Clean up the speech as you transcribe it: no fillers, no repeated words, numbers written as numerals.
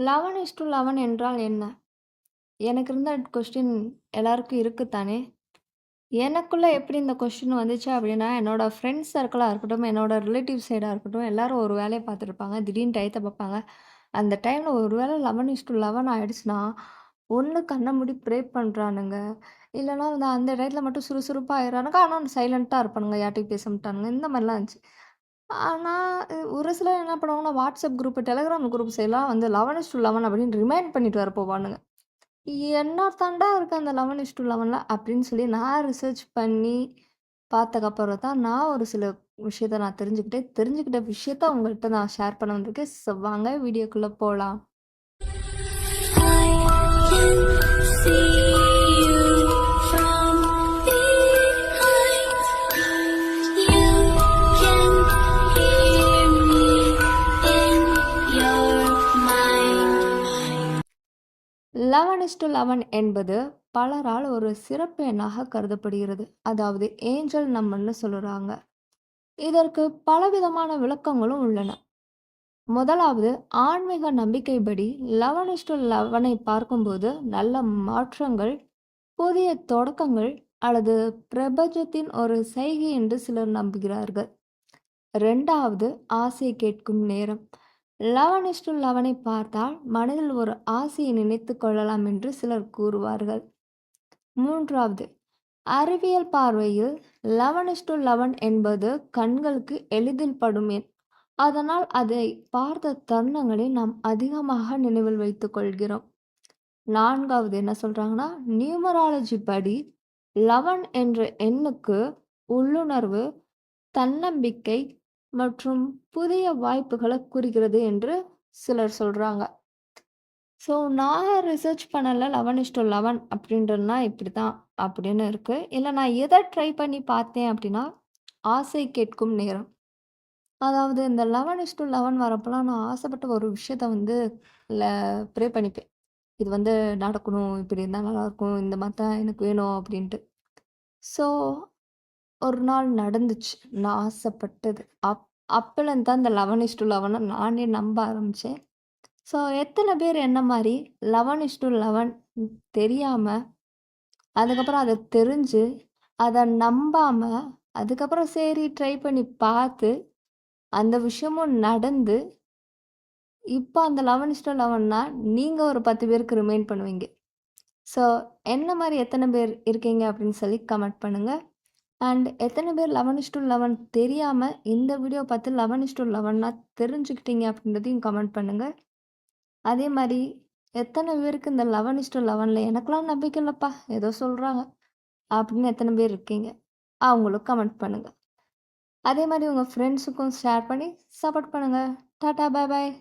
11:11 என்றால் என்ன? எனக்கு இருந்த கொஸ்டின் எல்லாருக்கும் இருக்கு தானே! எனக்குள்ள எப்படி இந்த கொஸ்டின் வந்துச்சு அப்படின்னா, என்னோட ஃப்ரெண்ட்ஸ் சர்க்கிளா இருக்கட்டும், என்னோட ரிலேட்டிவ் சைடா இருக்கட்டும், எல்லாரும் ஒரு வேலைய பார்த்துருப்பாங்க. திடீர்னு டயத்த பார்ப்பாங்க. அந்த டைம்ல ஒரு வேள 11:11 ஆயிடுச்சுன்னா, ஒண்ணு கண்ண மூடி ப்ரே பண்றானுங்க. இல்லன்னா வந்து அந்த டயத்துல மட்டும் சுறுசுறுப்பா ஆயிடுறானுங்க. ஆனா சைலன்ட்டா இருப்பானுங்க. யார்ட்டயும் பேச மாட்டானுங்க. இந்த மாரிலாம் இருந்துச்சு. ஆனா ஒரு சிலர் என்ன பண்ணுவாங்கன்னா, WhatsApp குரூப், Telegram குரூப்ஸ் எல்லாம் வந்து 11:11 அப்படின்னு ரிமைண்ட் பண்ணிட்டு வேற போவானுங்க. என்ன தான்டா இருக்கு அந்த 11:11 அப்படின்னு சொல்லி நான் ரிசர்ச் பண்ணி பார்த்ததுக்கப்புறம் தான் நான் ஒரு சில விஷயத்த நான் தெரிஞ்சுக்கிட்டேன். தெரிஞ்சுக்கிட்ட விஷயத்த உங்கள்ட்ட நான் ஷேர் பண்ண வந்திருக்கேன். வாங்க வீடியோக்குள்ள போலாம். லெவன் இஸ் டு லெவன் என்பது பலரால் ஒரு சிறப்பு எண்ணாக கருதப்படுகிறது. அதாவது ஏஞ்சல் நம்பர்னு சொல்லுறாங்க. இதற்கு பலவிதமான விளக்கங்களும் உள்ளன. முதலாவது ஆன்மீக நம்பிக்கைப்படி 11:11 பார்க்கும்போது நல்ல மாற்றங்கள், புதிய தொடக்கங்கள் அல்லது பிரபஞ்சத்தின் ஒரு செய்கை என்று சிலர் நம்புகிறார்கள். 2வது ஆசை கேட்கும் நேரம். 11:11 பார்த்தால் மனதில் ஒரு ஆசையை நினைத்து கொள்ளலாம் என்று சிலர் கூறுவார்கள். 3வது அறிவியல் பார்வையில் 11:11 என்பது கண்களுக்கு எளிதில் படும் எண். அதனால் அதை பார்த்த தருணங்களை நாம் அதிகமாக நினைவில் வைத்துக் கொள்கிறோம். 4வது என்ன சொல்றாங்கன்னா, நியூமராலஜி படி 11 என்ற எண்ணுக்கு உள்ளுணர்வு, தன்னம்பிக்கை மற்றும் புதிய வாய்ப்புகளை குறிக்கிறது என்று சிலர் சொல்றாங்க. ஸோ நான் ரிசர்ச் பண்ணல 11:11 அப்படின்றதுனா இப்படிதான் அப்படின்னு இருக்கு. இல்ல நான் எத ட்ரை பண்ணி பார்த்தேன் அப்படின்னா, ஆசை கேட்கும் நேரம். அதாவது இந்த 11:11 வரப்பலாம் நான் ஆசைப்பட்ட ஒரு விஷயத்த வந்து ல ப்ரே பண்ணிப்பேன். இது வந்து நடக்கணும், இப்படி இருந்தா நல்லாயிருக்கும், இந்த மாரி தான் எனக்கு வேணும் அப்படின்ட்டு. ஸோ ஒரு நாள் நடந்துச்சு. நான் ஆசைப்பட்டது. அப்பலேருந்து தான் இந்த 11:11 நானே நம்ப ஆரம்பிச்சேன். ஸோ எத்தன பேர் என்ன மாரி 11:11 தெரியாம, அதுக்கப்புறம் அத தெரிஞ்சு, அத நம்பாம, அதுக்கப்புறம் சரி ட்ரை பண்ணி பார்த்து, அந்த விஷயமும் நடந்து, இப்ப அந்த 11:11னா நீங்க ஒரு 10 பேருக்கு ரிமைண்ட் பண்ணுவீங்க. ஸோ என்ன மாரி எத்தன பேர் இருக்கீங்க அப்படின்னு சொல்லி கமெண்ட் பண்ணுங்க. அண்ட் எத்தனை பேர் 11:11 தெரியாம இந்த வீடியோ பார்த்து 11:11னா தெரிஞ்சுக்கிட்டீங்க அப்படின்றதையும் கமெண்ட் பண்ணுங்க. அதே மாரி எத்தனை பேருக்கு இந்த 11:11ல எனக்கெல்லாம் நம்பிக்கை இல்லப்பா, ஏதோ சொல்றாங்க அப்படின்னு எத்தனை பேர் இருக்கீங்க? அவங்களும் கமெண்ட் பண்ணுங்க. அதே மாரி உங்க ஃப்ரெண்ட்ஸுக்கும் ஷேர் பண்ணி சப்போர்ட் பண்ணுங்க. டாடா, பாய் பாய்.